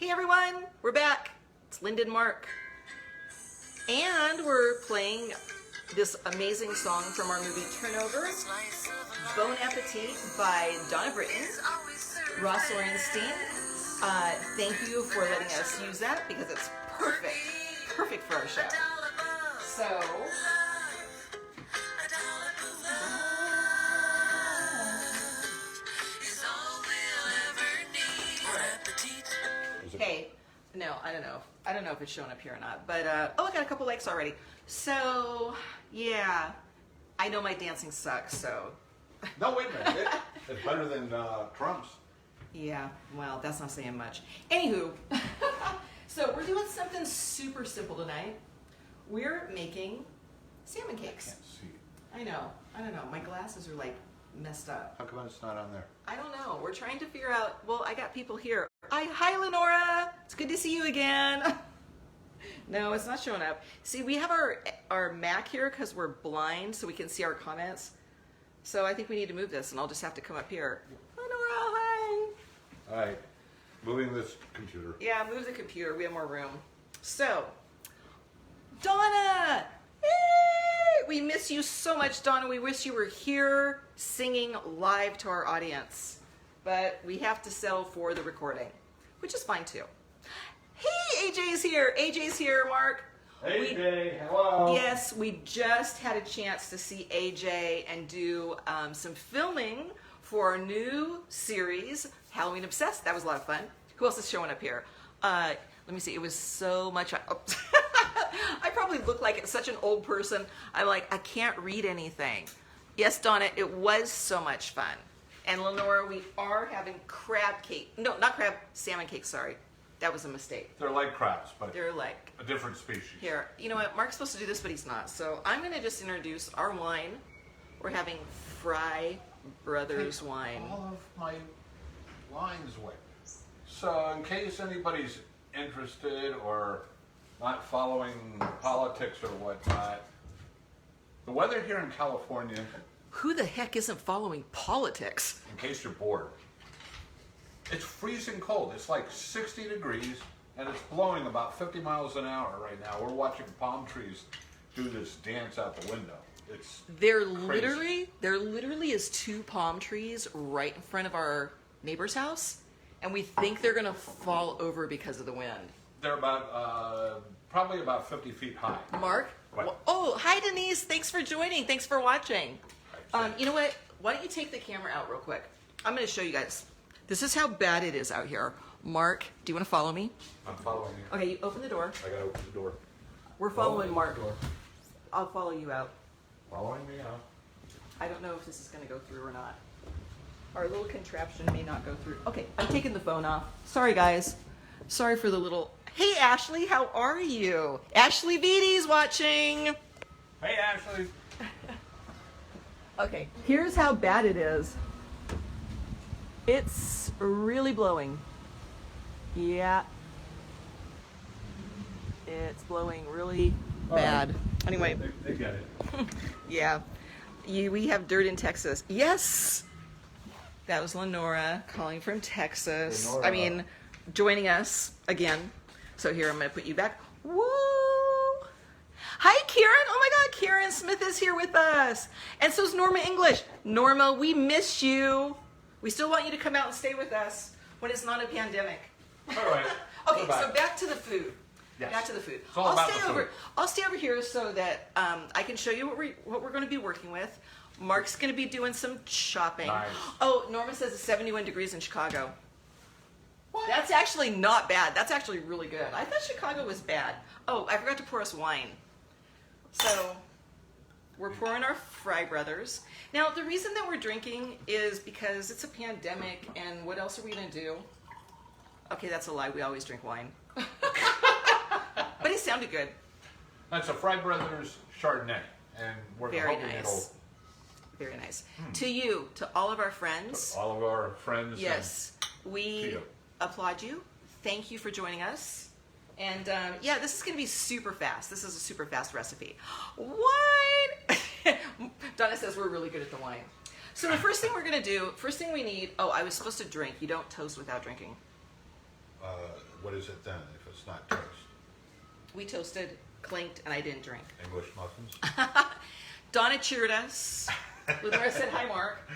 Hey everyone, we're back. It's Linda and Mark. And we're playing this amazing song from our movie Turnover, Bon Appetit by Donna Britton, Ross Orenstein. Thank you for letting us use that because it's perfect for our show. So, hey, no, I don't know. I don't know if it's showing up here or not, but oh, I got a couple likes already. So, yeah, I know my dancing sucks, so. No, wait a minute. It's better than crumbs. Yeah, well, that's not saying much. Anywho, so we're doing something super simple tonight. We're making salmon cakes. I can't see. I don't know. My glasses are like messed up. How come it's not on there? I don't know. We're trying to figure out, well, I got people here. Hi, Lenora. It's good to see you again. No, it's not showing up. See, we have our Mac here because we're blind, so we can see our comments. So I think we need to move this, and I'll just have to come up here. Lenora, hi. All right. Moving this computer. Yeah, move the computer. We have more room. So, Donna! Hey! We miss you so much, Donna. We wish you were here singing live to our audience. But we have to settle for the recording, which is fine too. Hey, AJ's here. AJ's here, Mark. Hey, AJ. Hello. Yes, we just had a chance to see AJ and do some filming for our new series, Halloween Obsessed. That was a lot of fun. Who else is showing up here? Let me see. It was so much. I probably look like such an old person. I'm like, I can't read anything. Yes, Donna, it was so much fun. And Lenora, we are having crab cake. No, not crab, salmon cake, sorry. That was a mistake. They're like crabs, but they're like a different species. Here, you know what? Mark's supposed to do this, but he's not. So I'm going to just introduce our wine. We're having Fry Brothers wine. All of my lines away. So, in case anybody's interested or not following politics or whatnot, the weather here in California. Who the heck isn't following politics? In case you're bored. It's freezing cold. It's like 60 degrees and it's blowing about 50 miles an hour right now. We're watching palm trees do this dance out the window. It's crazy. There literally is 2 palm trees right in front of our neighbor's house, and we think they're gonna fall over because of the wind. They're about probably about 50 feet high. Mark? What? Oh, hi Denise. Thanks for joining. Thanks for watching. You know what? Why don't you take the camera out real quick? I'm going to show you guys. This is how bad it is out here. Mark, do you want to follow me? I'm following you. Okay, you open the door. I gotta open the door. We're following Mark. I'll follow you out. Following me out. I don't know if this is going to go through or not. Our little contraption may not go through. Okay, I'm taking the phone off. Sorry, guys. Sorry for the little... Hey, Ashley, how are you? Ashley Beatty's watching. Hey, Ashley. Okay, here's how bad it is. It's really blowing. Yeah. It's blowing really bad. Right. Anyway. They get it. Yeah. We have dirt in Texas. Yes! That was Lenora calling from Texas. Lenora. I mean, joining us again. So here, I'm going to put you back. Woo! Hi, Karen. Oh my God, Karen Smith is here with us. And so is Norma English. Norma, we miss you. We still want you to come out and stay with us when it's not a pandemic. All right. Okay, so back to the food. Yes. Back to the food. It's all about the food. I'll stay over here so that I can show you what we're going to be working with. Mark's going to be doing some chopping. Nice. Oh, Norma says it's 71 degrees in Chicago. What? That's actually not bad. That's actually really good. I thought Chicago was bad. Oh, I forgot to pour us wine. So we're pouring our Fry Brothers. Now, the reason that we're drinking is because it's a pandemic, and what else are we going to do? Okay, that's a lie. We always drink wine. But it sounded good. That's a Fry Brothers Chardonnay, and we're Very hoping nice. Very nice. To you, to all of our friends. all of our friends. Yes, we applaud you. Thank you for joining us. And yeah, this is going to be super fast. This is a super fast recipe. Wine! Donna says we're really good at the wine. So the first thing we're going to do, first thing we need, oh, I was supposed to drink. You don't toast without drinking. what is it then if it's not toast? We toasted, clinked, and I didn't drink. English muffins? Donna cheered us. Laura said, hi, Mark.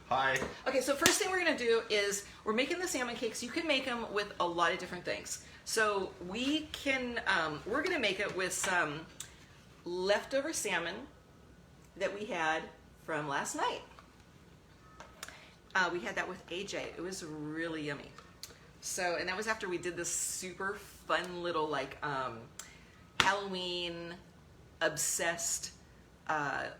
Hi. Okay, so first thing we're going to do is we're making the salmon cakes. You can make them with a lot of different things. So we're going to make it with some leftover salmon that we had from last night. We had that with AJ. It was really yummy. So, and that was after we did this super fun little like Halloween obsessed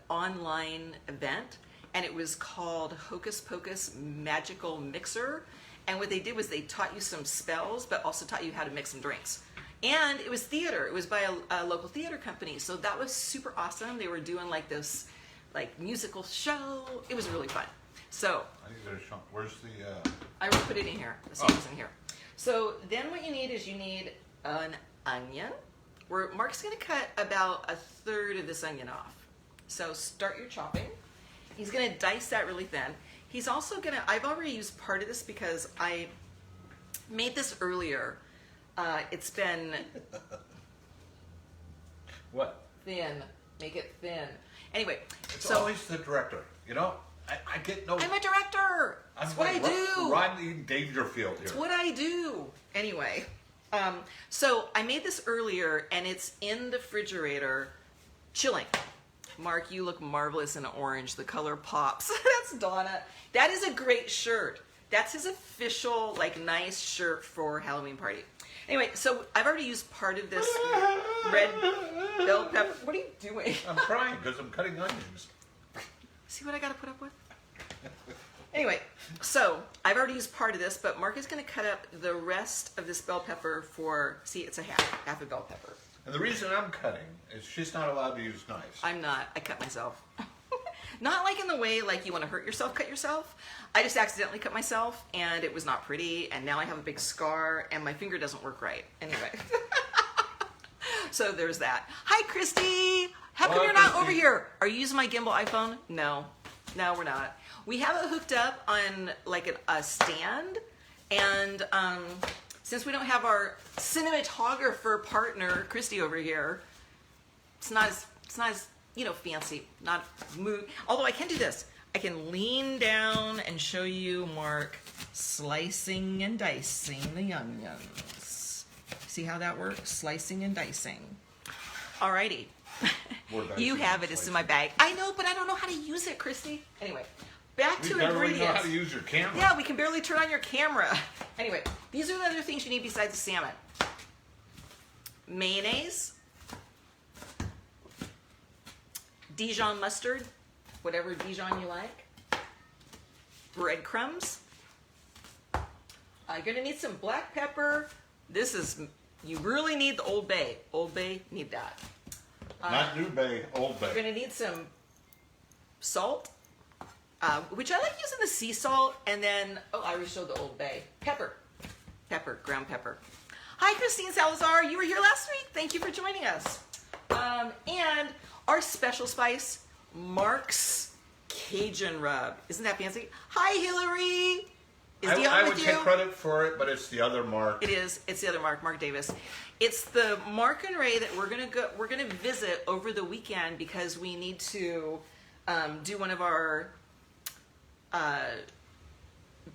online event, and it was called Hocus Pocus Magical Mixer. And what they did was they taught you some spells, but also taught you how to mix some drinks. And it was theater. It was by a local theater company, so that was super awesome. They were doing like this like musical show. It was really fun. So I need to show. Where's the? I will put it in here. The sample's in here. So then what you need is you need an onion. Mark's going to cut about 1/3 of this onion off. So start your chopping. He's going to dice that really thin. He's also going to, I've already used part of this because I made this earlier. It's been What? thin. Make it thin. Anyway, It's so always the director. You know, I get no. I'm a director. That's what I do. Rodney Dangerfield here. It's what I do. Anyway, so I made this earlier and it's in the refrigerator chilling. Mark, you look marvelous in orange. The color pops. That's Donna. That is a great shirt. That's his official, like, nice shirt for Halloween party. Anyway, so I've already used part of this red bell pepper. What are you doing? I'm crying because I'm cutting onions. See what I got to put up with? Anyway, so I've already used part of this, but Mark is going to cut up the rest of this bell pepper for, see, it's a half a bell pepper. And the reason I'm cutting is she's not allowed to use knives. I'm not. I cut myself. Not like in the way like you want to hurt yourself, cut yourself. I just accidentally cut myself and it was not pretty, and now I have a big scar and my finger doesn't work right. Anyway. So there's that. Hi, Christy. How come you're not over here? Are you using my gimbal iPhone? No. No, we're not. We have it hooked up on like a stand, and since we don't have our cinematographer partner, Christy, over here, it's not as fancy, not move. Although I can do this. I can lean down and show you Mark slicing and dicing the onions. See how that works? Slicing and dicing. Alrighty. You have it. It's in my bag. I know, but I don't know how to use it, Christy. Anyway, back to ingredients. You know how to use your camera. Yeah, we can barely turn on your camera. Anyway, these are the other things you need besides the salmon. Mayonnaise, Dijon mustard, whatever Dijon you like, breadcrumbs. You're gonna need some black pepper. You really need the Old Bay. Old Bay, need that. Not New Bay, Old Bay. You're gonna need some salt, which I like using the sea salt, and then, I already showed the Old Bay. Pepper, ground pepper. Hi, Christine Salazar. You were here last week. Thank you for joining us. And our special spice, Mark's Cajun Rub. Isn't that fancy? Hi, Hillary. Is Dion I with would you? take credit for it, but it's the other Mark. It is. It's the other Mark Davis. It's the Mark and Ray that we're gonna visit over the weekend because we need to do one of our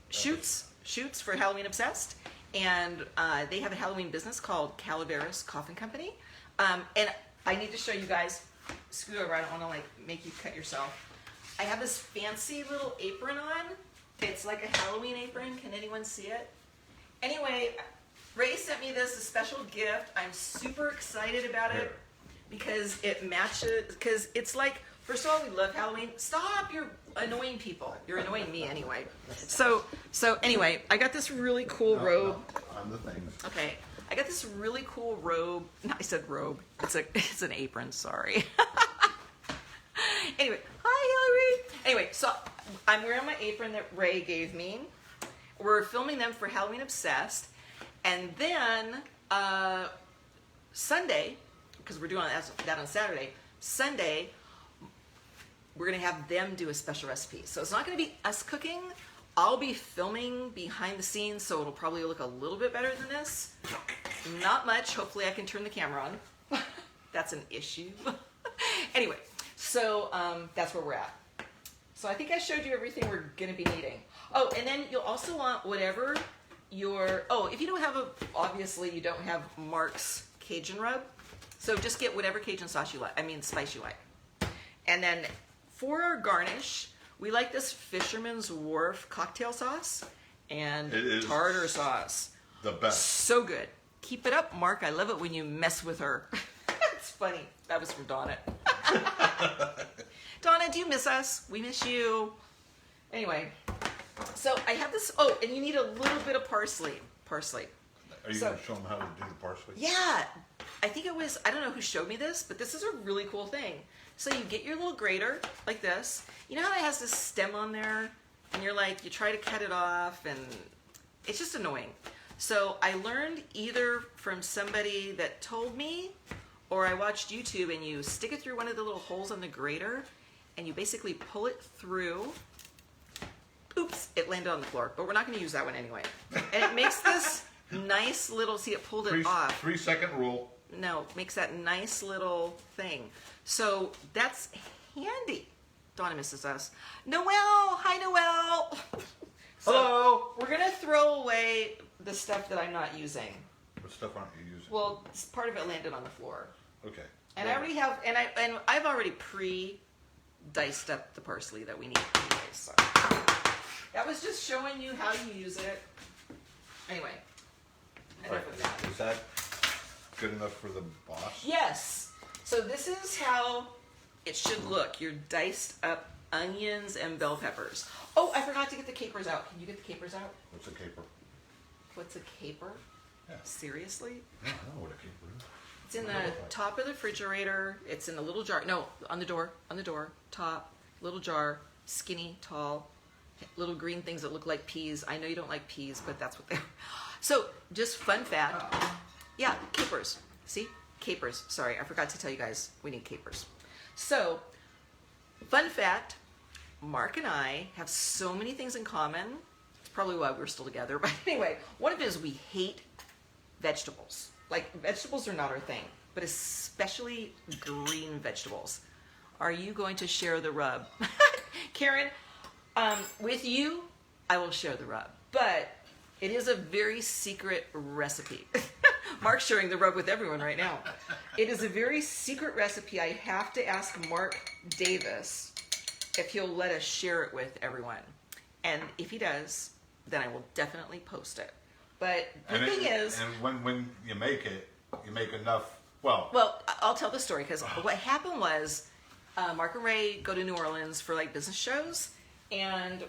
shoots for Halloween Obsessed, and they have a Halloween business called Calaveras Coffin Company, and I need to show you guys. Scoot over. I don't want to like make you cut yourself. I have this fancy little apron on. It's like a Halloween apron. Can anyone see it? Anyway, Ray sent me this, a special gift. I'm super excited about it because it matches, because it's like, first of all, we love Halloween. Stop, you're annoying people. You're annoying me anyway. So anyway, I got this really cool robe. On the things. Okay, I got this really cool robe. No, I said robe. It's an apron, sorry. Anyway, hi Hillary. Anyway, so I'm wearing my apron that Ray gave me. We're filming them for Halloween Obsessed. And then Sunday, because we're doing that on Saturday, Sunday, we're going to have them do a special recipe. So it's not going to be us cooking, I'll be filming behind the scenes, so it'll probably look a little bit better than this. Not much. Hopefully I can turn the camera on. That's an issue. Anyway, so that's where we're at. So I think I showed you everything we're going to be needing. Oh, and then you'll also want whatever your, if you don't have obviously you don't have Mark's Cajun rub. So just get whatever Cajun sauce you like, spice you like. And then for our garnish, we like this Fisherman's Wharf cocktail sauce and tartar sauce. The best. So good. Keep it up, Mark. I love it when you mess with her. It's funny. That was from Donna. Donna, do you miss us? We miss you. Anyway, so I have this. Oh, and you need a little bit of parsley. Parsley. Are you going to show them how to do the parsley? Yeah. I think it was, I don't know who showed me this, but this is a really cool thing. So you get your little grater like this. You know how it has this stem on there? And you're like, you try to cut it off and it's just annoying. So I learned either from somebody that told me or I watched YouTube, and you stick it through one of the little holes on the grater and you basically pull it through. Oops, it landed on the floor, but we're not going to use that one anyway. And it makes this nice little, see, it pulled it off. 3-second rule. No, makes that nice little thing. So that's handy. Donna misses us. Noelle, hi Noelle. So Hello. we're gonna throw away the stuff that I'm not using. What stuff aren't you using? Well, part of it landed on the floor. Okay. And I already have, and I've already pre-diced up the parsley that we need anyway. So that was just showing you how you use it. Anyway, enough of that. Is that good enough for the boss? Yes. So this is how it should look. Your diced up onions and bell peppers. Oh, I forgot to get the capers out. Can you get the capers out? What's a caper? What's a caper? Yeah. Seriously? Yeah, I know what a caper is. It's in the top of the refrigerator. It's in the little jar. No, on the door. Top, little jar, skinny, tall, little green things that look like peas. I know you don't like peas, but that's what they are. So, just fun fact. Yeah, capers. See? Capers. Sorry, I forgot to tell you guys we need capers. So, fun fact, Mark and I have so many things in common. It's probably why we're still together. But anyway, one of it is we hate vegetables. Like, vegetables are not our thing, but especially green vegetables. Are you going to share the rub? Karen, with you, I will share the rub. But it is a very secret recipe. Mark's sharing the rub with everyone right now. It is a very secret recipe. I have to ask Mark Davis if he'll let us share it with everyone. And if he does, then I will definitely post it. But the thing is... And when you make it, you make enough, well... Well, I'll tell the story, because what happened was Mark and Ray go to New Orleans for like business shows. And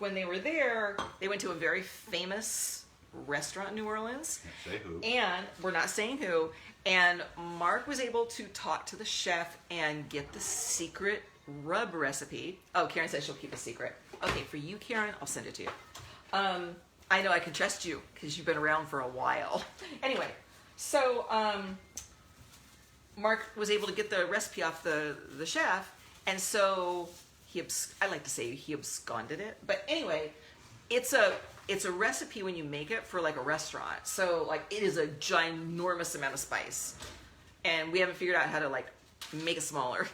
when they were there, they went to a very famous restaurant in New Orleans. Say who. And we're not saying who. And Mark was able to talk to the chef and get the secret rub recipe. Oh, Karen says she'll keep a secret. Okay, for you, Karen, I'll send it to you. I know I can trust you because you've been around for a while. Anyway, so Mark was able to get the recipe off the chef, and so I like to say he absconded it. But anyway, it's a recipe when you make it for like a restaurant. So like it is a ginormous amount of spice, and we haven't figured out how to like make it smaller.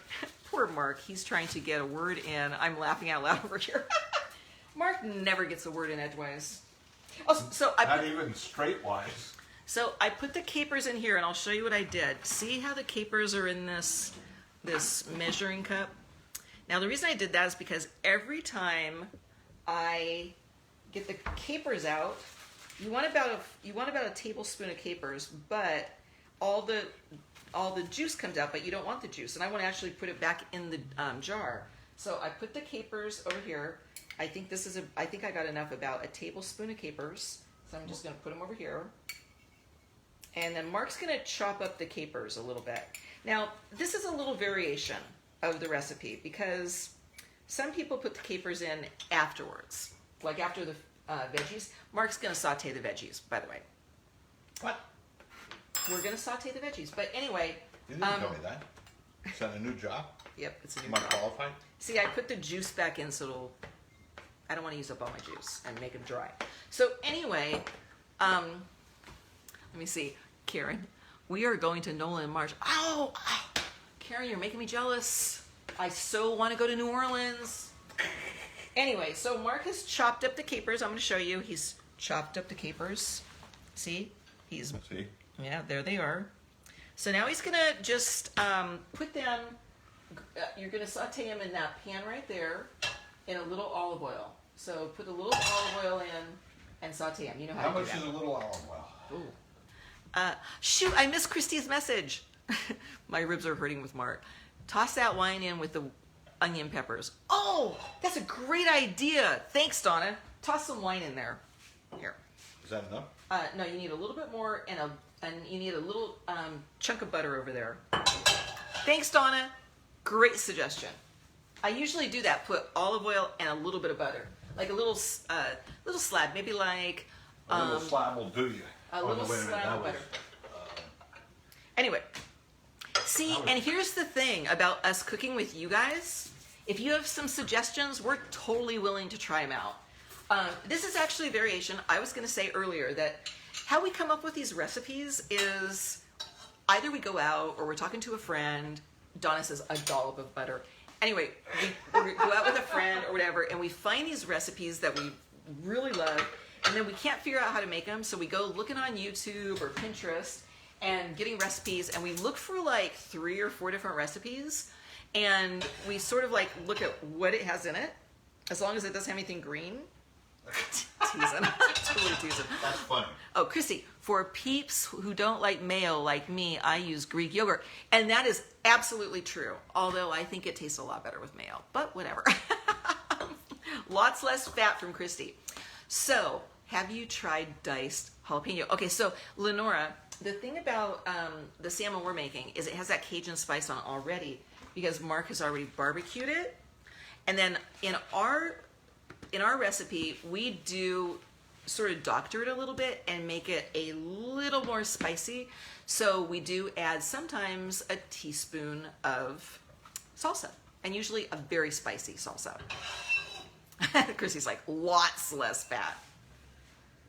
Poor Mark, he's trying to get a word in. I'm laughing out loud over here. Mark never gets a word in edgewise. Oh, so not even straightwise. So I put the capers in here, and I'll show you what I did. See how the capers are in this measuring cup? Now the reason I did that is because every time I get the capers out, you want about a tablespoon of capers, but all the juice comes out, but you don't want the juice, and I want to actually put it back in the jar. So I put the capers over here. I think I got enough, about a tablespoon of capers. So I'm just going to put them over here. And then Mark's going to chop up the capers a little bit. Now, this is a little variation of the recipe because some people put the capers in afterwards, like after the veggies. Mark's going to saute the veggies, by the way. What? We're going to saute the veggies. But anyway. You didn't tell me that. Is that a new job? Yep, it's a new Am I job. qualified? See, I put the juice back in so it'll I don't want to use up all my juice and make them dry. So anyway, let me see, Karen, we are going to NOLA in March. Ow! Karen, you're making me jealous. I so want to go to New Orleans. Anyway, so Mark has chopped up the capers. I'm going to show you. He's chopped up the capers. See? See? Yeah, there they are. So now he's going to just put them, you're going to saute them in that pan right there in a little olive oil. So put a little olive oil in and saute them. You know how to do that. How much is a little olive oil? Ooh. Shoot, I missed Christy's message. My ribs are hurting with Mark. Toss that wine in with the onion peppers. Oh, that's a great idea. Thanks, Donna. Toss some wine in there. Here. Is that enough? No, you need a little bit more, and you need a little chunk of butter over there. Thanks, Donna. Great suggestion. I usually do that. Put olive oil and a little bit of butter, like a little slab, maybe like A little slab will do you. a little wait a minute, slab that of was- butter. Anyway, see, and here's the thing about us cooking with you guys. If you have some suggestions, we're totally willing to try them out. This is actually a variation. I was going to say earlier that how we come up with these recipes is either we go out or we're talking to a friend. Donna says a dollop of butter. Anyway, we go out with a friend or whatever, and we find these recipes that we really love, and then we can't figure out how to make them, so we go looking on YouTube or Pinterest and getting recipes, and we look for like 3 or 4 different recipes, and we sort of like look at what it has in it, as long as it doesn't have anything green. Teasing. Totally teasing. That's funny. Oh, Chrissy, for peeps who don't like mayo like me, I use Greek yogurt. And that is absolutely true. Although I think it tastes a lot better with mayo. But whatever. Lots less fat from Christy. So, have you tried diced jalapeno? Okay, so Lenora, the thing about the salmon we're making is it has that Cajun spice on it already because Mark has already barbecued it. And then in our recipe, we do sort of doctor it a little bit and make it a little more spicy. So we do add sometimes a teaspoon of salsa, and usually a very spicy salsa. Chrissy's like, lots less fat.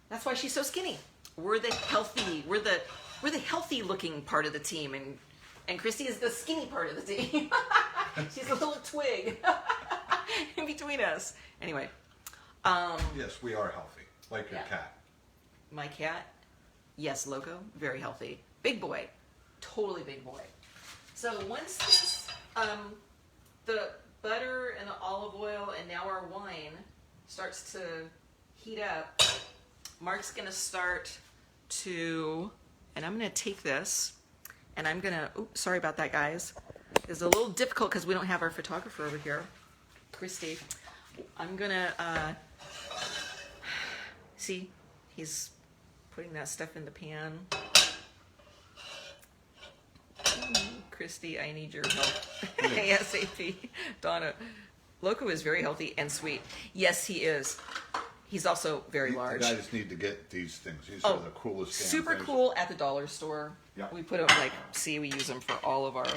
That's why she's so skinny. We're the healthy looking part of the team, and Christy is the skinny part of the team. She's a little twig in between us. Anyway. Yes, we are healthy, like your cat. My cat, yes, Loco, very healthy. Big boy, totally big boy. So once this, the butter and the olive oil and now our wine starts to heat up, Mark's gonna start to, and I'm gonna take this, and I'm gonna, oops, sorry about that, guys. It's a little difficult because we don't have our photographer over here, Christy. I'm gonna, see, he's putting that stuff in the pan. Christy, I need your help. ASAP. Donna, Loco is very healthy and sweet. Yes, he is. He's also very large. You guys need to get these things. These are the coolest damn super things. cool at the dollar store. Yeah. We put them, like, see, we use them for all of our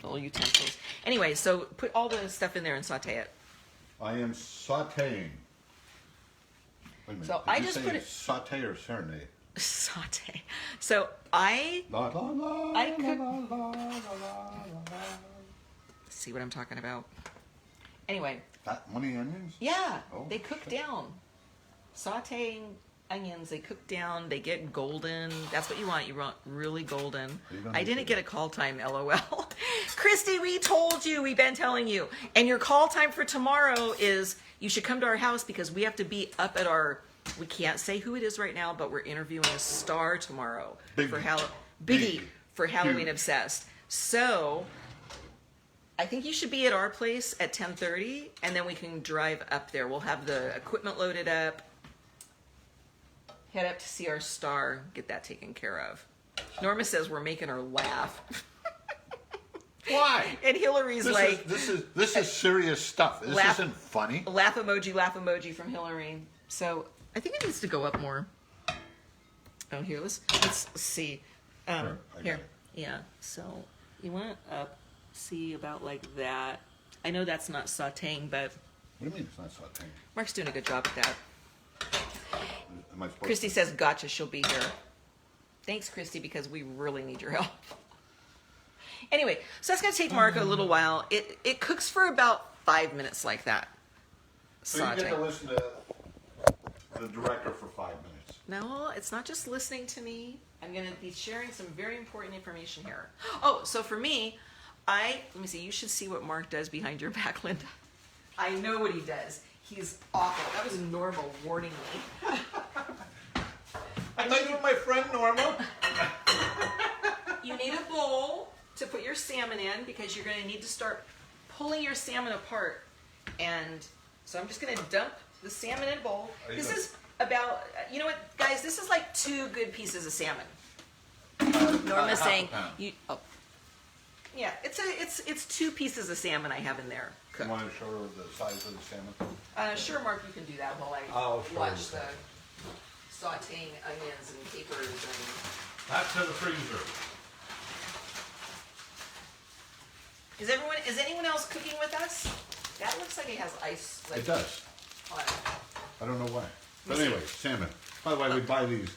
little utensils. Anyway, so put all the stuff in there and saute it. I am sauteing. Wait a minute. So Did I you just say put it- saute or serenade? Saute. So I La, la, la, I la, cook- la, la, la, la, la. see what I'm talking about. Anyway, That many onions? yeah, Oh, they cook shit. down. Sauteing onions, they cook down, they get golden. That's what you want. You want really golden. Are you gonna I do didn't that? get a call time, LOL. Christy, we told you. We've been telling you. And your call time for tomorrow is you should come to our house because we have to be up at our, we can't say who it is right now, but we're interviewing a star tomorrow Biggie. for Biggie Big. for Halloween Huge. Obsessed. So I think you should be at our place at 10:30, and then we can drive up there. We'll have the equipment loaded up, head up to see our star, get that taken care of. Norma says we're making her laugh. Why? And Hillary's This is serious stuff. This Laugh- isn't funny. laugh emoji from Hillary. So I think it needs to go up more. Oh, here, let's see. Sure, I got Here, it. yeah. So you want it up, see about like that. I know that's not sauteing, but What do you mean it's not sauteing? Mark's doing a good job at that. Am I supposed Christy to? says, gotcha, she'll be here. Thanks, Christy, because we really need your help. Anyway, so that's going to take Mark a little while. It cooks for about 5 minutes like that. So you get to listen to the director for 5 minutes. No, it's not just listening to me. I'm going to be sharing some very important information here. Oh, so for me, let me see, you should see what Mark does behind your back, Linda. I know what he does. He's awful. That was Normal warning me. I thought you were my friend, Norma. You need a bowl to put your salmon in because you're going to need to start pulling your salmon apart. And so I'm just going to dump the salmon in a bowl. This is about, you know what, guys, this is like 2 good pieces of salmon. Norma's saying, yeah, it's 2 pieces of salmon I have in there. You want to show her the size of the salmon? Sure, Mark, you can do that while I'll I show watch you. the sauteing onions and capers and... Back to the freezer. Is anyone else cooking with us? That looks like it has ice. Like, It does. on it. I don't know why. But Let me anyway, salmon. By the way, we buy these.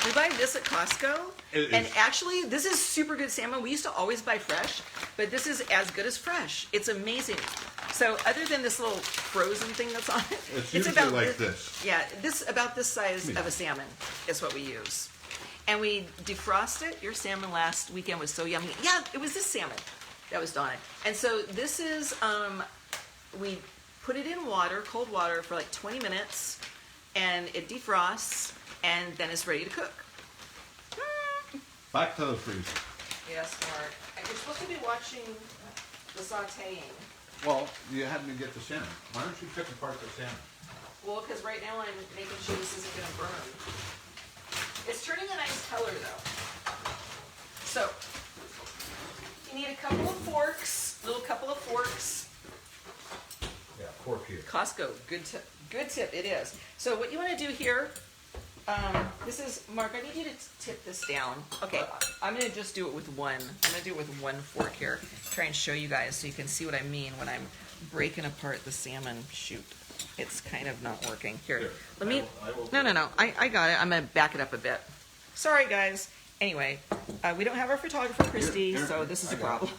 We buy this at Costco, It and is. actually, this is super good salmon. We used to always buy fresh, but this is as good as fresh. It's amazing. So, other than this little frozen thing that's on it, It's usually like this. Yeah, about this size of a salmon is what we use, and we defrost it. Your salmon last weekend was so yummy. Yeah, it was this salmon that was Donna, and so this is we put it in water, cold water, for like 20 minutes, and it defrosts. And then it's ready to cook. Back to the freezer. Yes, Mark. You're supposed to be watching the sauteing. Well, you had me get the salmon. Why don't you pick apart the salmon? Well, because right now I'm making sure this isn't going to burn. It's turning a nice color, though. So, you need a couple of forks, little couple of forks. Yeah, fork here. Costco, good tip, it is. So what you want to do here, this is, Mark, I need you to tip this down. Okay, I'm going to just do it with one. I'm going to do it with one fork here. Try and show you guys so you can see what I mean when I'm breaking apart the salmon. Shoot, it's kind of not working. Here, let me, no, I got it. I'm going to back it up a bit. Sorry, guys. Anyway, we don't have our photographer, Christy, Here, so this is a I got problem.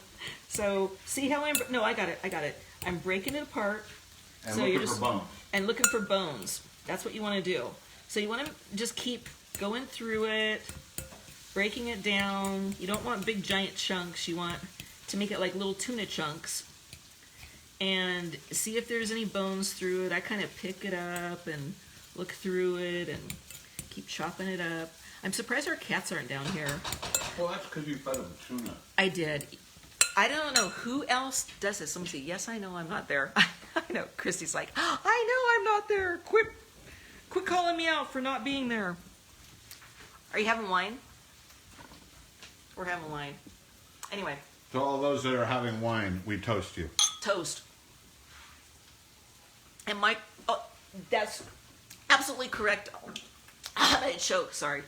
So, see how no, I got it. I'm breaking it apart. And So looking you're for bones. And looking for bones. That's what you want to do. So you want to just keep going through it, breaking it down. You don't want big giant chunks. You want to make it like little tuna chunks. And see if there's any bones through it. I kind of pick it up and look through it and keep chopping it up. I'm surprised our cats aren't down here. Well, that's because you fed them tuna. I did. I don't know who else does this. Let me see. Yes, I know I'm not there. I know. Christy's like, I know I'm not there. Quit calling me out for not being there. Are you having wine? We're having wine. Anyway, To all those that are having wine, we toast you. toast. And Mike, that's absolutely correct. I choked, sorry.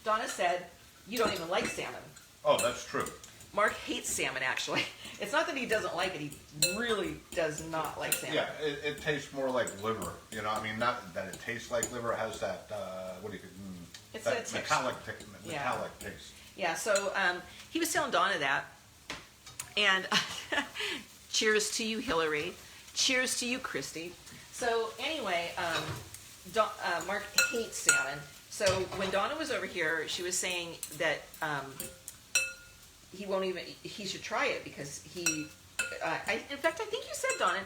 Donna said, you don't even like salmon. Oh, that's true. Mark hates salmon, actually. It's not that he doesn't like it, he really does not like salmon. Yeah, it tastes more like liver. You know, I mean, not that it tastes like liver. It has that, what do you It's that a text- metallic taste. Yeah, so he was telling Donna that. And cheers to you, Hillary. Cheers to you, Christy. So anyway, Mark hates salmon. So when Donna was over here, she was saying that he should try it because in fact, I think you said, Donna,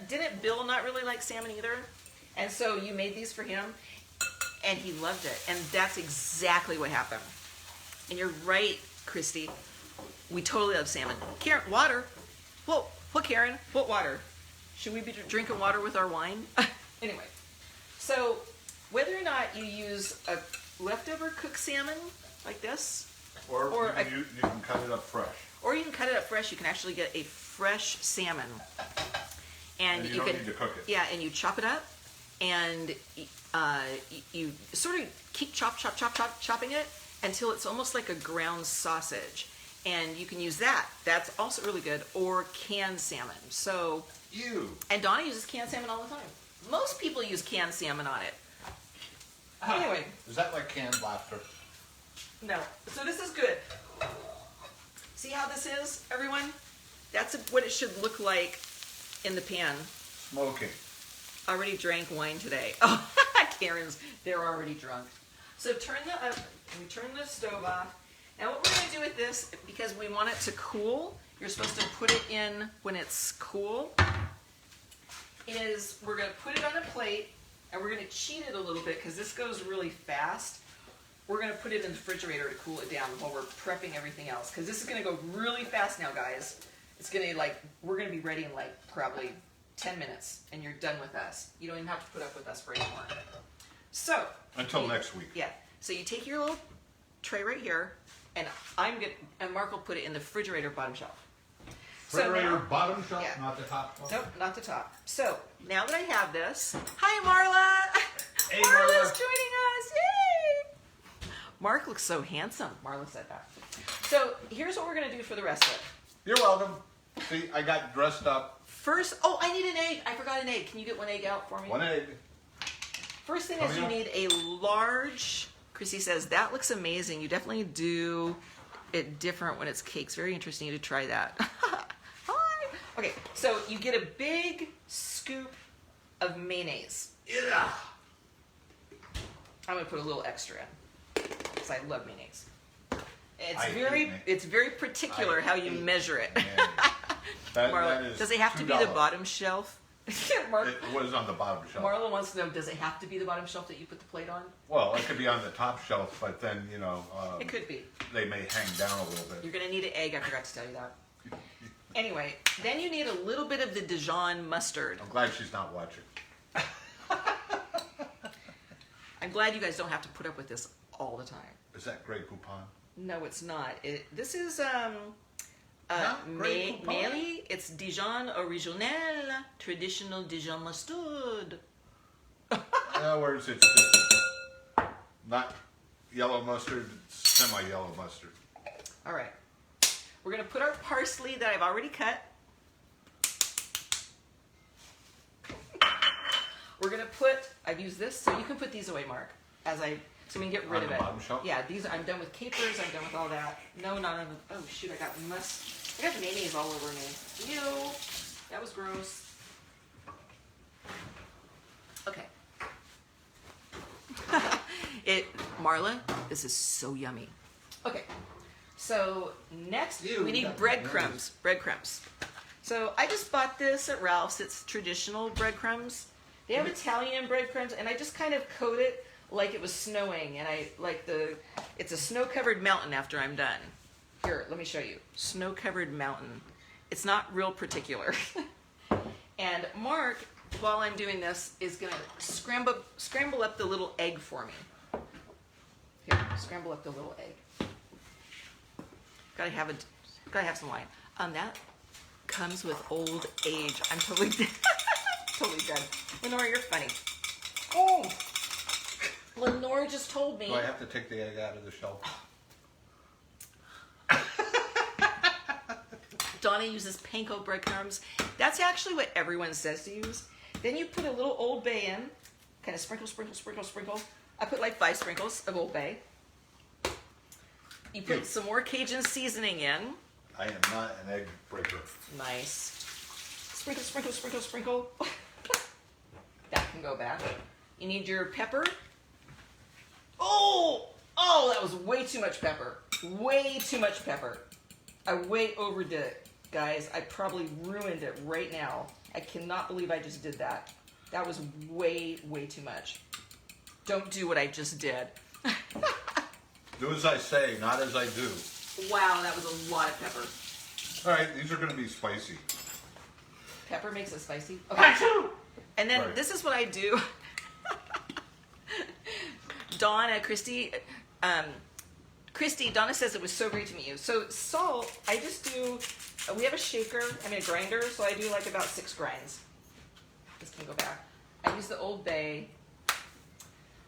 didn't Bill not really like salmon either? And so you made these for him, and he loved it. And that's exactly what happened. And you're right, Christy. We totally love salmon. Karen, water. Well, what, Karen? What water? Should we be drinking water with our wine? Anyway, so whether or not you use a leftover cooked salmon like this, Or you can cut it up fresh. or you can cut it up fresh, you can actually get a fresh salmon. And you don't can, need to cook it. Yeah, and you chop it up, and you sort of keep chopping it until it's almost like a ground sausage. and you can use that. That's also really good, or canned salmon. So, Ew. and Donna uses canned salmon all the time. Most people use canned salmon on it. Anyway. Is that like canned laughter? No. So this is good. See how this is, everyone? That's what it should look like in the pan. Smoking. Already drank wine today. Oh, Karen's, they're already drunk. So turn the stove off. Now what we're gonna do with this, because we want it to cool, you're supposed to put it in when it's cool, is we're gonna put it on a plate and we're gonna cheat it a little bit because this goes really fast. We're gonna put it in the refrigerator to cool it down while we're prepping everything else, because this is gonna go really fast now, guys. It's gonna we're gonna be ready in like probably 10 minutes and you're done with us. You don't even have to put up with us for any more. So. Until next week. Yeah. So you take your little tray right here, and Mark will put it in the refrigerator bottom shelf. Refrigerator now, bottom shelf, yeah. not the top shelf? Nope, not the top. So now that I have this, hi Marla! Hey Marla's Marla! joining us! Yay! Mark looks so handsome. Marla said that. So here's what we're gonna do for the rest of it. You're welcome. See, I got dressed up. First, oh, I need an egg. I forgot an egg. Can you get one egg out for me? One egg. First thing is you need a large, Chrissy says, that looks amazing. You definitely do it different when it's cakes. Very interesting to try that. Hi. Okay, so you get a big scoop of mayonnaise. Yeah. I'm gonna put a little extra in because I love mayonnaise. I It's very particular how you measure it. Marla, That is does it have to be $2. the bottom shelf? Mark, It was on the bottom shelf. Marla wants to know, does it have to be the bottom shelf that you put the plate on? Well, it could be on the top shelf, but then, It could be. they may hang down a little bit. You're gonna need an egg, I forgot to tell you that. Anyway, then you need a little bit of the Dijon mustard. I'm glad she's not watching. I'm glad you guys don't have to put up with this all the time. Is that Grey Poupon? No, it's not. This is Grey Poupon? Meili. It's Dijon Original, traditional Dijon mustard. In other words, it's just not yellow mustard, it's semi-yellow mustard. All right. We're gonna put our parsley that I've already cut. We're gonna I've used this, so you can put these away, Mark, so we can get rid On of the it. bottom shelf? Yeah, I'm done with capers, I'm done with all that. No, not on the, oh shoot, I got mayonnaise all over me. Ew, that was gross. Okay. Marla, this is so yummy. Okay, so next Ew, we need that breadcrumbs. Breadcrumbs. So I just bought this at Ralph's. It's traditional breadcrumbs. They have Italian breadcrumbs, and I just kind of coat it like it was snowing, and it's a snow-covered mountain after I'm done. Here, let me show you. Snow-covered mountain. It's not real particular. And Mark, while I'm doing this, is gonna scramble up the little egg for me. Here, scramble up the little egg. Gotta have some wine. That comes with old age. I'm totally totally dead. Lenore, you're funny. Oh, Lenore just told me. Do I have to take the egg out of the shell? Donna uses panko breadcrumbs. That's actually what everyone says to use. Then you put a little Old Bay in, kind of sprinkle, sprinkle, sprinkle, sprinkle. I put like 5 sprinkles of Old Bay. You put some more Cajun seasoning in. I am not an egg breaker. Nice. Sprinkle, sprinkle, sprinkle, sprinkle. That can go back. You need your pepper. Oh, that was way too much pepper. Way too much pepper. I way overdid it, guys. I probably ruined it right now. I cannot believe I just did that. That was way, way too much. Don't do what I just did. Do as I say, not as I do. Wow, that was a lot of pepper. All right, these are going to be spicy. Pepper makes it spicy. Okay. And then Right. this is what I do. Donna, Christy, Donna says it was so great to meet you. So salt, I just do, we have a grinder, so I do like about 6 grinds. This can go back. I use the Old Bay.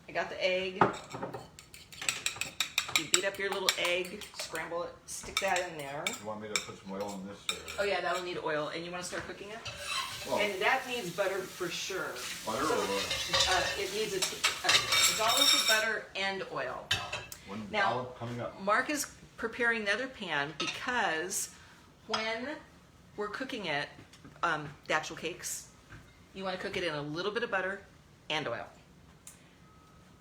I got the egg. You beat up your little egg, scramble it, stick that in there. You want me to put some oil in this? Or? Oh yeah, that'll need oil. And you want to start cooking it? Well, And that needs butter for sure. butter So, or oil? it needs a dollop of butter and oil. One Now, dollop coming up. Mark is preparing another pan because when we're cooking it, the actual cakes, you want to cook it in a little bit of butter and oil.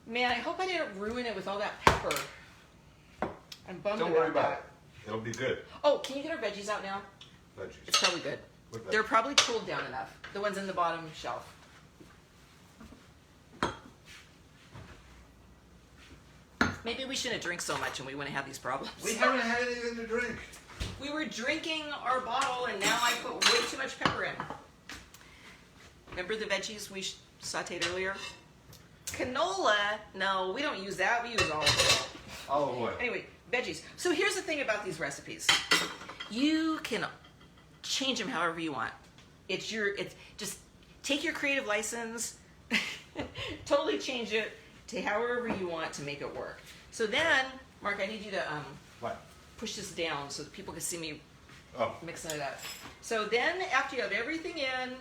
Man, I hope I didn't ruin it with all that pepper. I'm bummed Don't worry about that. it. It'll be good. Oh, can you get our veggies out now? Veggies. It's probably good. What They're veggies? probably cooled down enough. The ones in the bottom shelf. Maybe we shouldn't drink so much and we wouldn't have these problems. We haven't had anything to drink. We were drinking our bottle and now I put way too much pepper in. Remember the veggies we sauteed earlier? Canola, no, we don't use that. We use olive oil. Olive oil. Anyway, veggies. So here's the thing about these recipes. You can change them however you want. It's just take your creative license, totally change it to however you want to make it work. So then, Mark, I need you to What? push this down so that people can see me Oh. mixing it up. So then after you have everything in,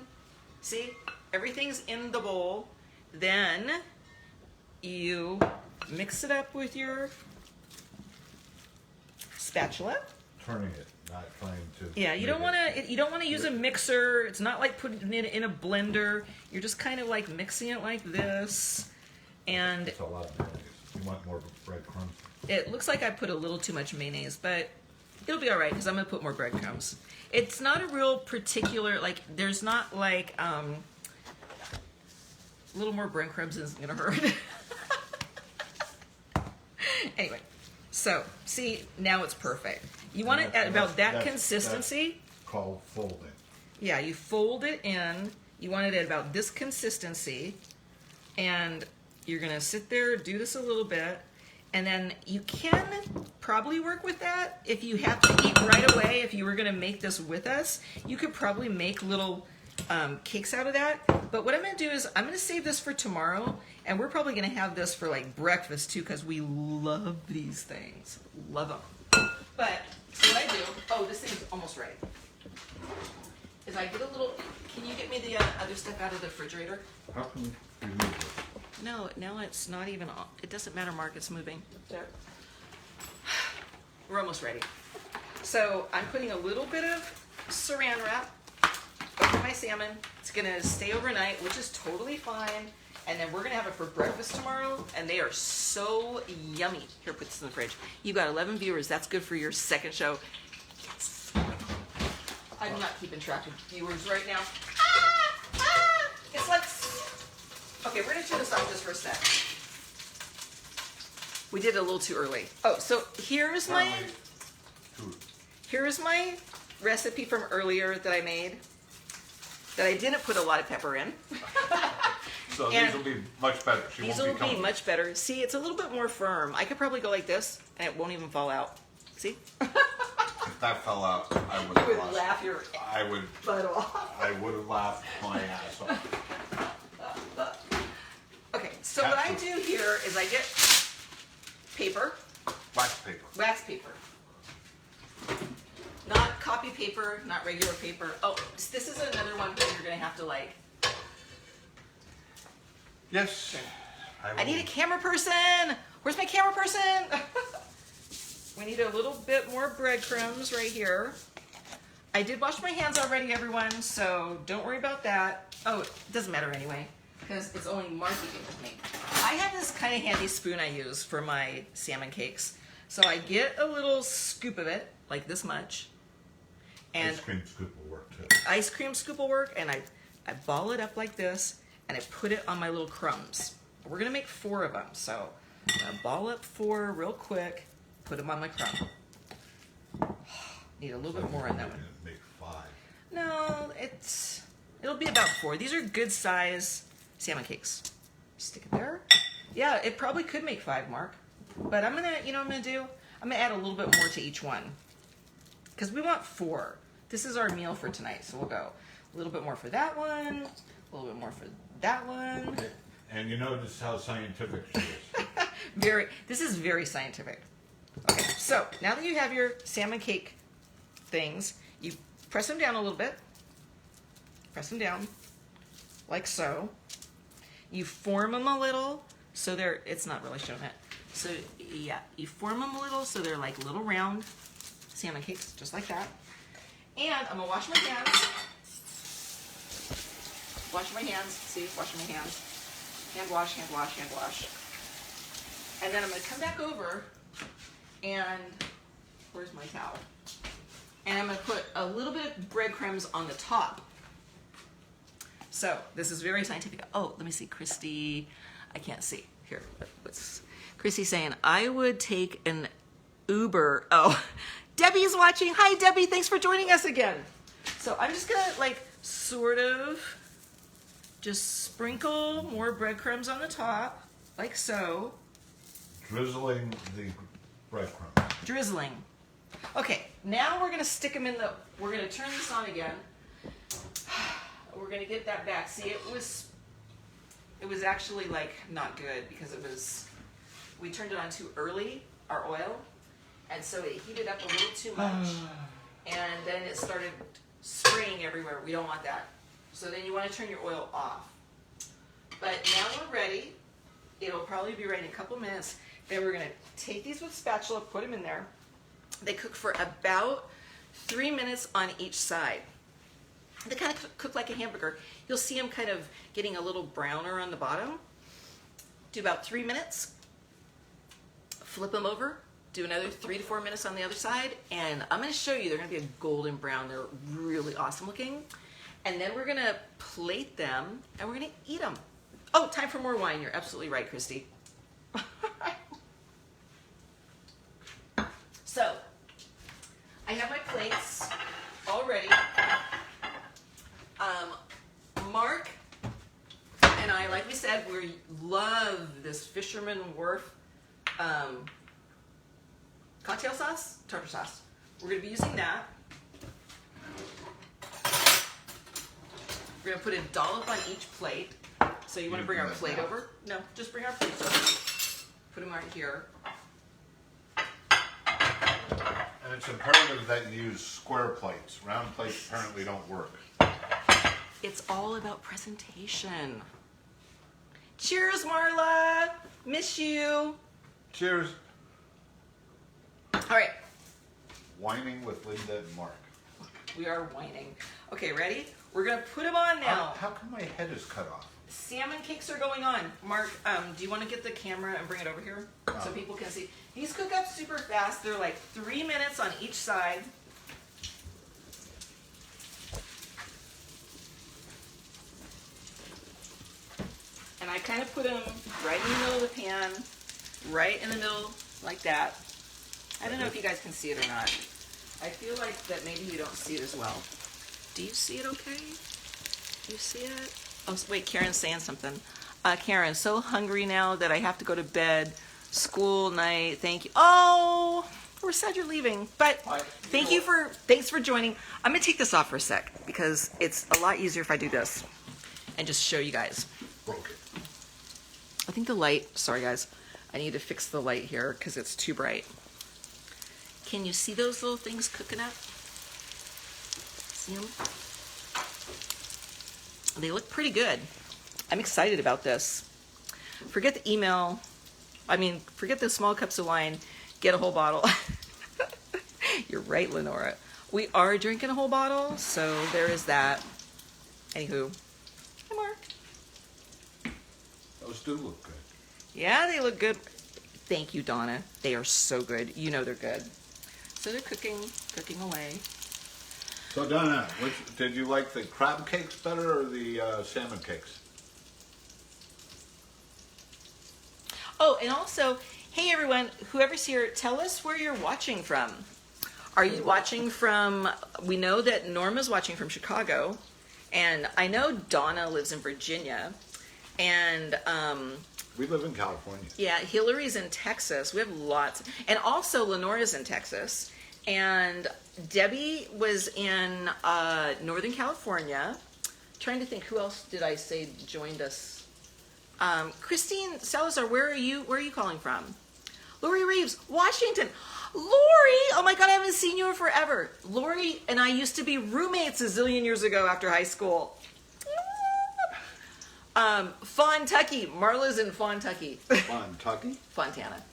see, everything's in the bowl, then you mix it up with your spatula. Turning it, not trying to. Yeah, you don't want to use a mixer. It's not like putting it in a blender. You're just kind of like mixing it like this. And It's a lot of mayonnaise. You want more breadcrumbs? it looks like I put a little too much mayonnaise, but it'll be all right because I'm going to put more breadcrumbs. It's not a real particular, like, there's not like, a little more breadcrumbs isn't going to hurt. Anyway, so, see, now it's perfect. You want it at about that consistency. That's called folding. Yeah, you fold it in. You want it at about this consistency. And you're going to sit there, do this a little bit. And then you can probably work with that. If you have to eat right away, if you were going to make this with us, you could probably make little cakes out of that. But what I'm going to do is I'm going to save this for tomorrow. And we're probably going to have this for like breakfast too because we love these things. Love them. But so what I do, oh, this thing's almost ready. Is I get a little, can you get me the other stuff out of the refrigerator? How can you move it? No, now it's not even, it doesn't matter, Mark, it's moving. There. We're almost ready. So I'm putting a little bit of saran wrap over my salmon. It's gonna stay overnight, which is totally fine. And then we're gonna have it for breakfast tomorrow, and they are so yummy. Here, put this in the fridge. You got 11 viewers, that's good for your second show. Yes. I'm not keeping track of viewers right now. It's like, okay, we're gonna turn this off just for a sec. We did it a little too early. Oh, so here's my recipe from earlier that I made that I didn't put a lot of pepper in. So And these will be much better. She These won't will be coming. much better. See, it's a little bit more firm. I could probably go like this and it won't even fall out. See? If that fell out, I would You have would lost. laugh your I would. butt off. I would have laughed my ass off. Okay, so what I do here is I get paper, Wax paper. wax paper. Not copy paper, not regular paper. Oh, this is another one where you're gonna have to like, Yes. I need a camera person. Where's my camera person? We need a little bit more breadcrumbs right here. I did wash my hands already, everyone, so don't worry about that. Oh, it doesn't matter anyway, because it's only Mark eating with me. I have this kind of handy spoon I use for my salmon cakes. So I get a little scoop of it, like this much. And Ice cream scoop will work too. ice cream scoop will work, and I ball it up like this, and I put it on my little crumbs. We're gonna make 4 of them, so I'm gonna ball up 4 real quick, put them on my crumb. Need a little bit more on that one. Make 5. No, it'll be about 4. These are good size salmon cakes. Stick it there. Yeah, it probably could make 5, Mark. But I'm gonna, you know what I'm gonna do? I'm gonna add a little bit more to each one. Because we want 4. This is our meal for tonight, so we'll go a little bit more for that one, a little bit more for that one. And you notice how scientific she is. This is very scientific. So now that you have your salmon cake things, you press them down a little bit. Press them down like so. You form them a little so it's not really showing it. So yeah, you form them a little so they're like little round salmon cakes, just like that. And I'm gonna wash my hands. Wash my hands, see, washing my hands. Hand wash, hand wash, hand wash. And then I'm gonna come back over and, where's my towel? And I'm gonna put a little bit of breadcrumbs on the top. So this is very scientific. Oh, let me see, Christy, I can't see. Here, what's Christy saying? I would take an Uber. Oh, Debbie's watching. Hi, Debbie, thanks for joining us again. So I'm just gonna like sort of just sprinkle more breadcrumbs on the top, like so. Drizzling the breadcrumbs. Drizzling. Okay, now we're gonna stick them in we're gonna turn this on again. We're gonna get that back. See, it was actually like not good because we turned it on too early, our oil, and so it heated up a little too much, and then it started spraying everywhere. We don't want that. So then you want to turn your oil off. But now we're ready. It'll probably be ready in a couple minutes. Then we're gonna take these with spatula, put them in there. They cook for about 3 minutes on each side. They kind of cook like a hamburger. You'll see them kind of getting a little browner on the bottom. Do about 3 minutes. Flip them over. Do another 3 to 4 minutes on the other side. And I'm going to show you, they're going to be a golden brown. They're really awesome looking. And then we're going to plate them and we're going to eat them. Oh, time for more wine. You're absolutely right, Christy. So, I have my plates all ready. Mark and I, like we said, we love this Fisherman Wharf cocktail sauce, tartar sauce. We're going to be using that. We're going to put a dollop on each plate. So you want to bring our plate over? No, just bring our plates over. Put them right here. And it's imperative that you use square plates. Round plates apparently don't work. It's all about presentation. Cheers, Marla. Miss you. Cheers. All right. Whining with Linda and Mark. We are whining. Okay, ready? We're going to put them on now. How come my head is cut off? Salmon cakes are going on. Mark, do you want to get the camera and bring it over here so people can see? These cook up super fast. They're like 3 minutes on each side. And I kind of put them right in the middle of the pan, right in the middle like that. I don't know if you guys can see it or not. I feel like that maybe you don't see it as well. Do you see it okay? Do you see it? Oh, wait, Karen's saying something. Karen, so hungry now that I have to go to bed. School night, thank you. Oh, we're sad you're leaving. But thanks for joining. I'm gonna take this off for a sec because it's a lot easier if I do this and just show you guys. Broke it. I think the light, sorry guys, I need to fix the light here because it's too bright. Can you see those little things cooking up? See them? They look pretty good. I'm excited about this. Forget the email. Forget the small cups of wine. Get a whole bottle. You're right, Lenora. We are drinking a whole bottle, so there is that. Anywho. Hi, Mark. Those do look good. Yeah, they look good. Thank you, Donna. They are so good. You know they're good. So they're cooking away. So Donna, did you like the crab cakes better or the salmon cakes? Oh, and also, hey everyone, whoever's here, tell us where you're watching from. Are you watching from, we know that Norma's watching from Chicago, and I know Donna lives in Virginia, and we live in California. Yeah, Hillary's in Texas. We have lots. And also Lenora's in Texas. And Debbie was in Northern California. Trying to think, who else did I say joined us? Christine Salazar, where are you calling from? Lori Reeves, Washington. Lori, oh my God, I haven't seen you in forever. Lori and I used to be roommates a zillion years ago after high school. Fontucky. Marla's in Fontucky. Fontucky? Fontana.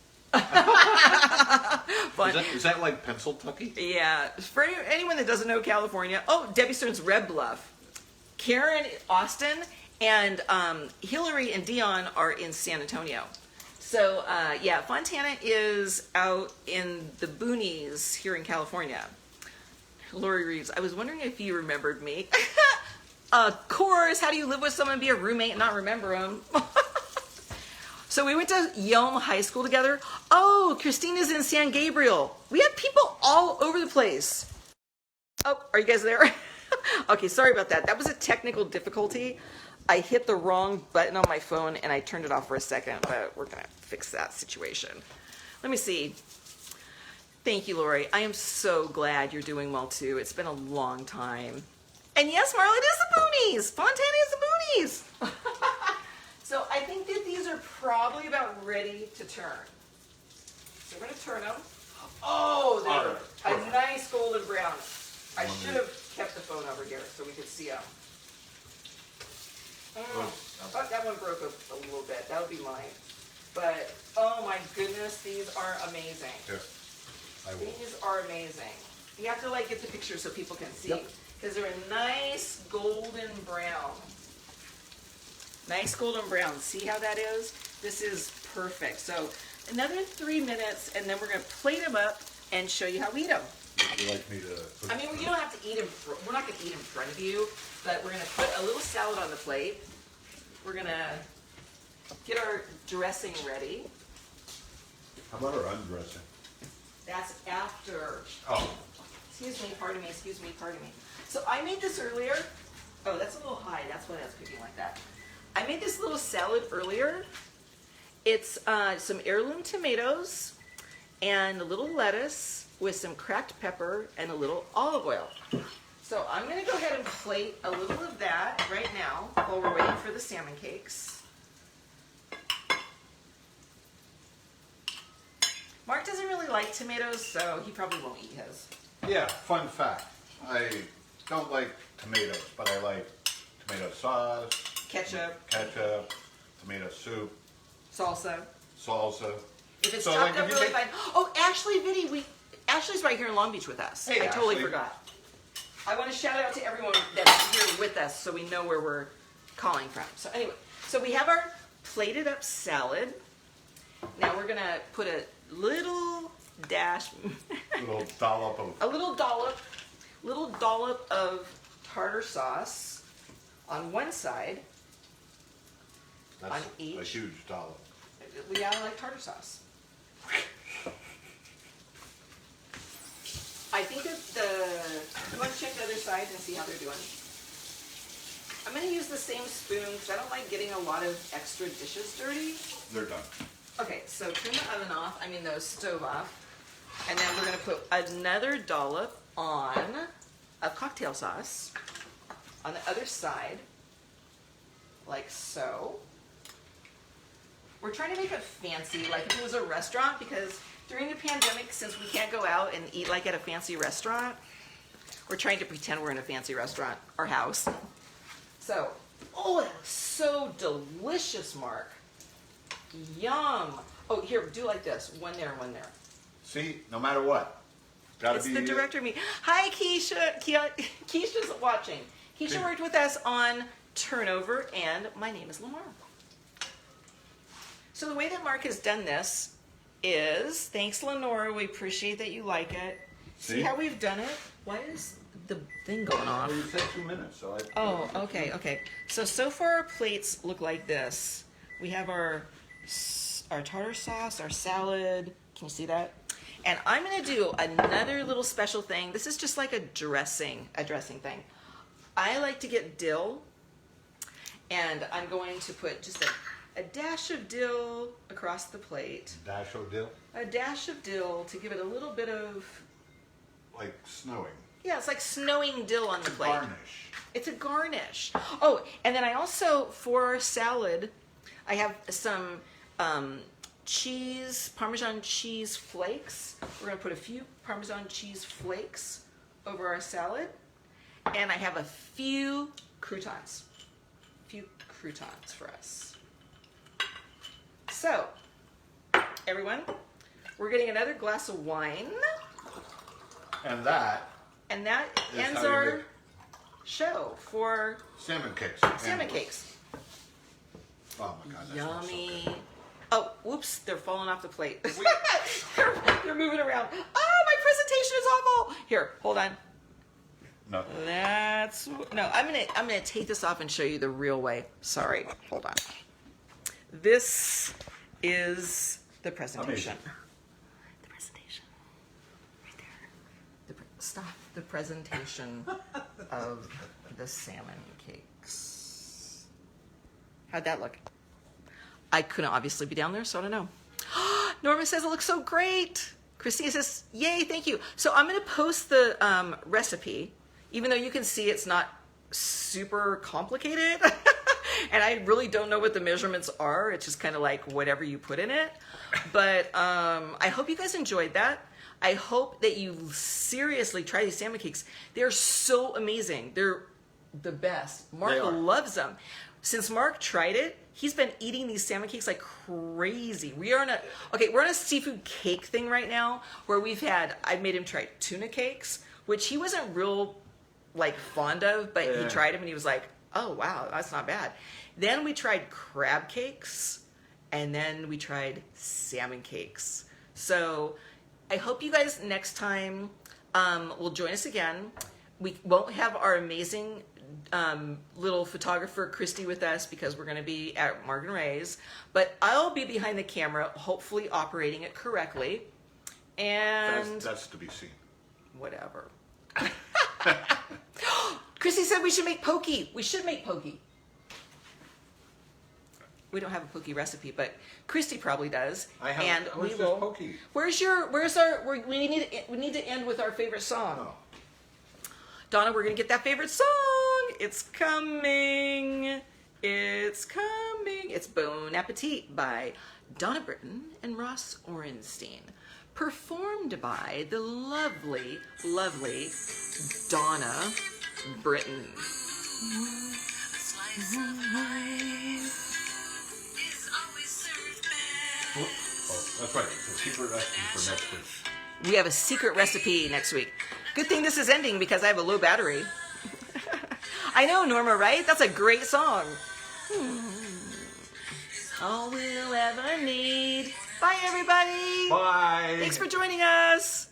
Is that like Pennsyltucky? Yeah. For anyone that doesn't know California, oh, Debbie Stern's Red Bluff. Karen, Austin, and Hillary and Dion are in San Antonio. So, yeah, Fontana is out in the boonies here in California. Lori Reeves, I was wondering if you remembered me. Of course, how do you live with someone, be a roommate, and not remember them? So we went to Yelm High School together. Oh, Christina's in San Gabriel. We have people all over the place. Oh, are you guys there? Okay, sorry about that. That was a technical difficulty. I hit the wrong button on my phone and I turned it off for a second, but we're gonna fix that situation. Let me see. Thank you, Lori. I am so glad you're doing well too. It's been a long time. And yes, Marla, it is the boonies. Fontana is the boonies. So I think that these are probably about ready to turn. So we're gonna turn them. Oh, they're a nice golden brown. I should have kept the phone over here so we could see them. Oh, that one broke a little bit. That would be mine. But, oh my goodness, these are amazing. Here, I will. These are amazing. You have to like get the picture so people can see. Because they're a nice golden brown. Nice golden brown. See how that is? This is perfect. So another 3 minutes and then we're going to plate them up and show you how we eat them. Would you like me to? I mean, you don't have to eat them. We're not going to eat in front of you, but we're going to put a little salad on the plate. We're going to get our dressing ready. How about our undressing? That's after. Oh. Excuse me, pardon me, excuse me, pardon me. So I made this earlier. Oh, that's a little high. That's why that's cooking like that. I made this little salad earlier. It's some heirloom tomatoes and a little lettuce with some cracked pepper and a little olive oil. So I'm going to go ahead and plate a little of that right now while we're waiting for the salmon cakes. Mark doesn't really like tomatoes, so he probably won't eat his. Yeah, fun fact. I don't like tomatoes, but I like tomato sauce, Ketchup, tomato soup, salsa. salsa. If it's So, chopped like, up if you really make- fine. Oh, Ashley, Vinny, Ashley's right here in Long Beach with us. Hey, I totally Ashley. forgot. I want to shout out to everyone that's here with us so we know where we're calling from. So anyway, so we have our plated up salad. Now we're going to put a little dash, Little dollop of. a little dollop of tartar sauce on one side. That's on a each. huge dollop. We gotta like tartar sauce. I think that you want to check the other side and see how they're doing. I'm going to use the same spoon because I don't like getting a lot of extra dishes dirty. They're done. Okay, so turn the oven off, the stove off, and then we're going to put another dollop on of cocktail sauce on the other side, like so. We're trying to make it fancy, like if it was a restaurant, because during the pandemic, since we can't go out and eat like at a fancy restaurant, we're trying to pretend we're in a fancy restaurant or house. So, oh, that's so delicious, Mark. Yum. Oh, here, do like this. One there, one there. See, no matter what, gotta It's be the director of me. Hi, Keisha. Keisha's watching. Keisha worked with us on Turnover, and my name is Lamar. So the way that Mark has done this is, thanks Lenora, we appreciate that you like it. See how we've done it? Why is the thing going off? Well, you said 2 minutes, so I. Oh, okay. So far our plates look like this. We have our tartar sauce, our salad. Can you see that? And I'm gonna do another little special thing. This is just like a dressing thing. I like to get dill, and I'm going to put just a dash of dill across the plate. Dash of dill? A dash of dill to give it a little bit of, Like snowing. yeah, it's like snowing dill on the plate. Garnish. It's a garnish. Oh, and then I also, for salad, I have some cheese, Parmesan cheese flakes. We're gonna put a few Parmesan cheese flakes over our salad. And I have a few croutons. For us. So, everyone, we're getting another glass of wine. And that is ends how you our make show for salmon cakes. salmon cakes. Oh my God, that smells so Yummy. good. Oh, whoops, they're falling off the plate. they're moving around. Oh, my presentation is awful. Here, hold on. No. I'm gonna take this off and show you the real way. Sorry, hold on. This is the presentation. Amazing. The presentation, right there. The presentation of the salmon cakes. How'd that look? I couldn't obviously be down there, so I don't know. Norma says it looks so great. Christina says, yay, thank you. So I'm gonna post the recipe. Even though you can see it's not super complicated, and I really don't know what the measurements are. It's just kind of like whatever you put in it. But I hope you guys enjoyed that. I hope that you seriously try these salmon cakes. They're so amazing. They're the best. Mark loves them. Since Mark tried it, he's been eating these salmon cakes like crazy. We're on a seafood cake thing right now where I made him try tuna cakes, which he wasn't real fond of, but he tried them and he was like, oh wow, that's not bad. Then we tried crab cakes, and then we tried salmon cakes. So I hope you guys next time will join us again. We won't have our amazing little photographer Christy with us because we're going to be at Mark and Ray's, but I'll be behind the camera, hopefully operating it correctly. And that's to be seen. Whatever. Chrissy said we should make pokey. We should make pokey. We don't have a pokey recipe, but Christy probably does. We will. Pokey? We need to end with our favorite song. Oh. Donna, we're gonna get that favorite song. It's coming. It's Bon Appetit by Donna Britton and Ross Orenstein. Performed by the lovely, lovely Donna Britton. That's right. It's a secret recipe for next week. We have a secret recipe next week. Good thing this is ending because I have a low battery. I know, Norma, right? That's a great song. All we'll ever need. Bye, everybody. Bye. Thanks for joining us.